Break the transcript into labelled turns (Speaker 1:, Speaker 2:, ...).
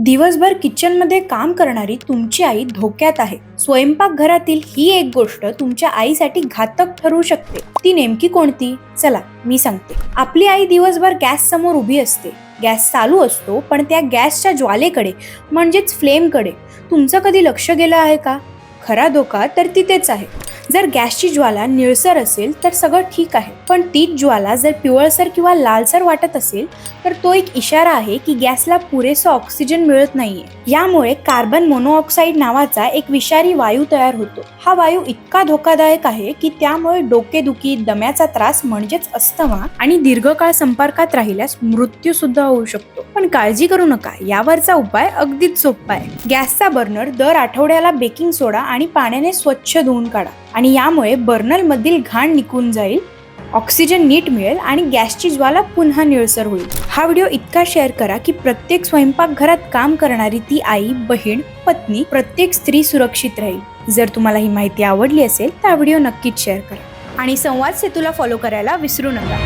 Speaker 1: दिवसभर किचनमध्ये काम करणारी तुमची आई धोक्यात आहे. स्वयंपाकघरातील ही एक गोष्ट तुमच्या आईसाठी घातक ठरू शकते. ती नेमकी कोणती? चला मी सांगते. आपली आई दिवसभर गॅस समोर उभी असते. गॅस चालू असतो, पण त्या गॅसच्या ज्वालेकडे म्हणजेच फ्लेमकडे तुमचं कधी लक्ष गेलं आहे का? खरा धोका तर तिथेच आहे. जर गॅसची ज्वाला निळसर असेल तर सगळं ठीक आहे, पण तीच ज्वाला जर पिवळसर किंवा लालसर वाटत असेल तर तो एक इशारा आहे की गॅसला पुरेसा ऑक्सिजन मिळत नाहीये. यामुळे कार्बन मोनोऑक्साईड नावाचा एक विषारी वायू तयार होतो. हा वायू इतका धोकादायक आहे की त्यामुळे डोकेदुखी, दम्याचा त्रास म्हणजेच अस्थमा आणि दीर्घकाळ संपर्कात राहिल्यास मृत्यू सुद्धा होऊ शकतो. पण काळजी करू नका, यावरचा उपाय अगदीच सोपा आहे. गॅसचा बर्नर दर आठवड्याला बेकिंग सोडा आणि पाण्याने स्वच्छ धुवून काढा आणि यामुळे बर्नर मधील घाण निघून जाईल, ऑक्सिजन नीट मिळेल आणि गॅसची ज्वाला पुन्हा निळसर होईल. हा व्हिडिओ इतका शेअर करा की प्रत्येक स्वयंपाकघरात काम करणारी ती आई, बहीण, पत्नी, प्रत्येक स्त्री सुरक्षित राहील. जर तुम्हाला ही माहिती आवडली असेल तर हा व्हिडिओ नक्कीच शेअर करा आणि संवाद सेतूला फॉलो करायला विसरू नका.